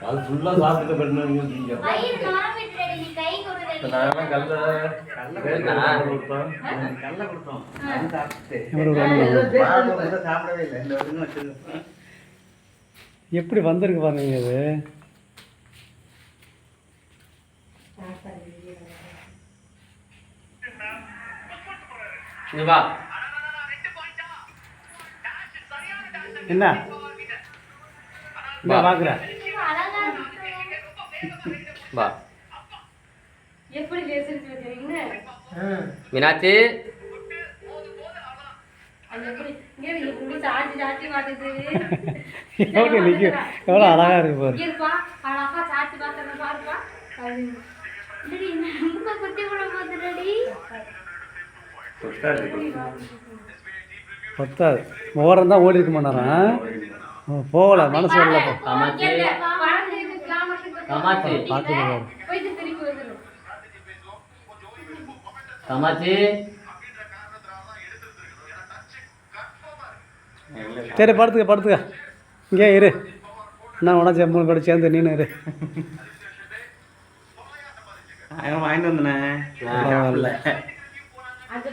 அது ஃபுல்லாக சாப்பிட்டு போயிட்டு நாங்களாம் கல்ல கொடுத்தோம் சாப்பிடவே இல்லை இந்த வருஷம் வச்சிருக்கோம். எப்படி வந்திருக்கு பாருங்க இது. வா என்ன பார்க்குறேன் வா எப்படி பேசுறது தெரியுங்க. மீனாட்சி அது எப்படி இப்படி சாச்சி சாச்சி மாட்டுது. எவ்வளோ அழகா இருக்கு பாரு. இருப்பா அழகா சாச்சி பார்த்தா பாருப்பா. ரெடி நம்ம குட்டி கூட போதுடி. பத்தாது ஓரம் தான் ஓடி இருக்க மாட்டாரான். போகல மனசு வரல. காமாட்சி காமாட்சி பார்த்துட்டு போயிட்டு திருப்பி வந்துடும். காமாட்சி சரி படுத்துக்க இங்கே இரு. என்ன உடச்சி 3 பேர் சேர்ந்து நீனு இரு. வாங்கிட்டு வந்தேண்ணே. அது